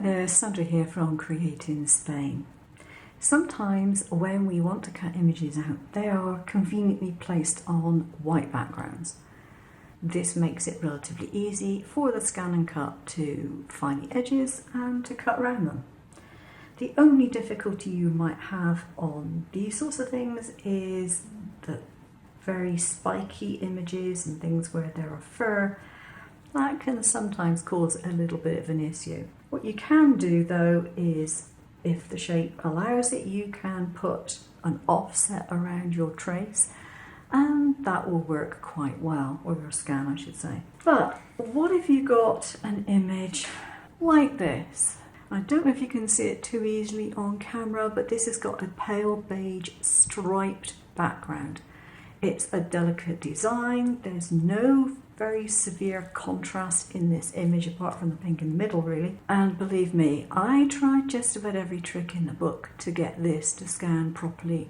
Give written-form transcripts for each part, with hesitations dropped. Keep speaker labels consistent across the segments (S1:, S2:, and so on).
S1: there, Sandra here from createinspain. Sometimes when we want to cut images out, they are conveniently placed on white backgrounds. This makes it relatively easy for the scan and cut to find the edges and to cut around them. The only difficulty you might have on these sorts of things is the very spiky images and things where there are fur. That can sometimes cause a little bit of an issue. What you can do though is, if the shape allows it, you can put an offset around your trace and that will work quite well, or your scan I should say. But what if you got an image like this? I don't know if you can see it too easily on camera, but this has got a pale beige striped background. It's a delicate design. There's no very severe contrast in this image apart from the pink in the middle really. And believe me, I tried just about every trick in the book to get this to scan properly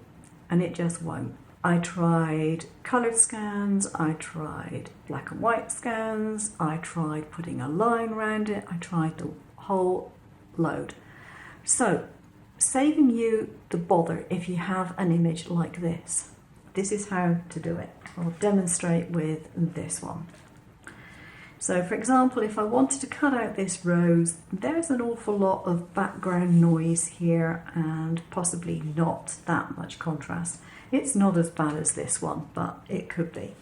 S1: and it just won't. I tried coloured scans, I tried black and white scans, I tried putting a line around it, I tried the whole load. So, saving you the bother if you have an image like this. This is how to do it. I'll demonstrate with this one. So for example, if I wanted to cut out this rose, there's an awful lot of background noise here and possibly not that much contrast. It's not as bad as this one, but it could be.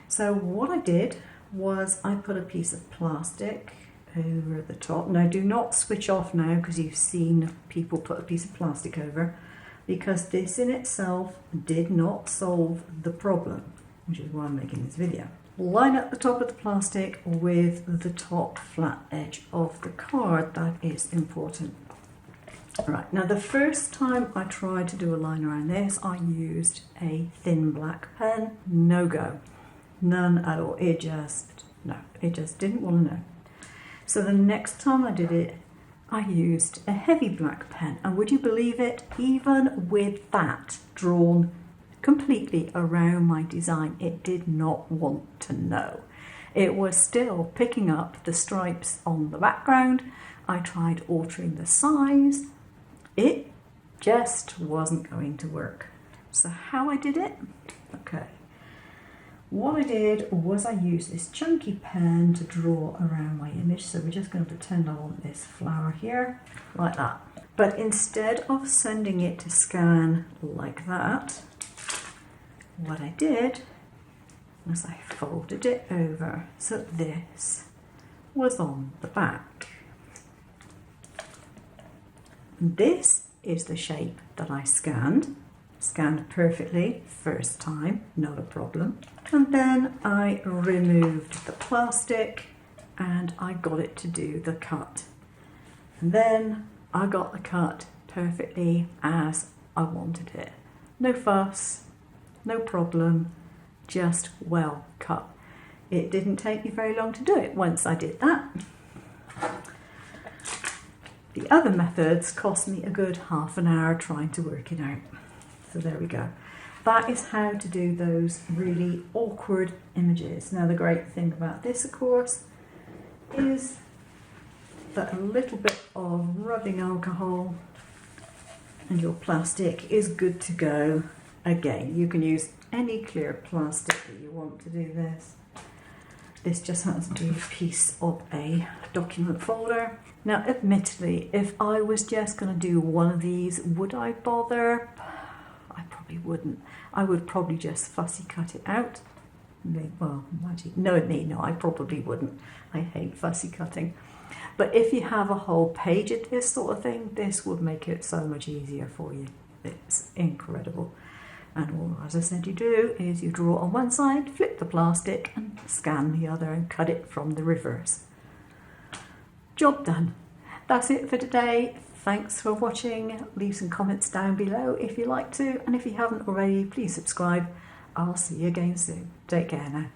S1: So what I did was I put a piece of plastic over the top. Now do not switch off now because you've seen people put a piece of plastic over, because this in itself did not solve the problem, which is why I'm making this video. Line up the top of the plastic with the top flat edge of the card. That is important. Right, now the first time I tried to do a line around this, I used a thin black pen. No go. None at all. It just didn't want to know. So the next time I did it, I used a heavy black pen, and would you believe it, even with that drawn completely around my design, it did not want to know. It was still picking up the stripes on the background. I tried altering the size. It just wasn't going to work. So how I did it? Okay. What I did was I used this chunky pen to draw around my image. So we're just going to pretend I want this flower here, like that. But instead of sending it to scan like that, what I did was I folded it over so this was on the back. This is the shape that I scanned perfectly first time, not a problem. And then I removed the plastic and I got it to do the cut. And then I got the cut perfectly as I wanted it. No fuss, no problem, just well cut. It didn't take me very long to do it once I did that. The other methods cost me a good half an hour trying to work it out. So there we go. That is how to do those really awkward images. Now the great thing about this, of course, is that a little bit of rubbing alcohol and your plastic is good to go. Again, you can use any clear plastic that you want to do this. This just happens to be a piece of a document folder. Now, admittedly, if I was just going to do one of these, would I bother? I probably wouldn't. I would probably just fussy cut it out. Well, actually, no, I probably wouldn't. I hate fussy cutting. But if you have a whole page of this sort of thing, this would make it so much easier for you. It's incredible. And all, as I said, you do is you draw on one side, flip the plastic and scan the other and cut it from the reverse. Job done. That's it for today. Thanks for watching. Leave some comments down below if you like to, and if you haven't already, please subscribe. I'll see you again soon. Take care now.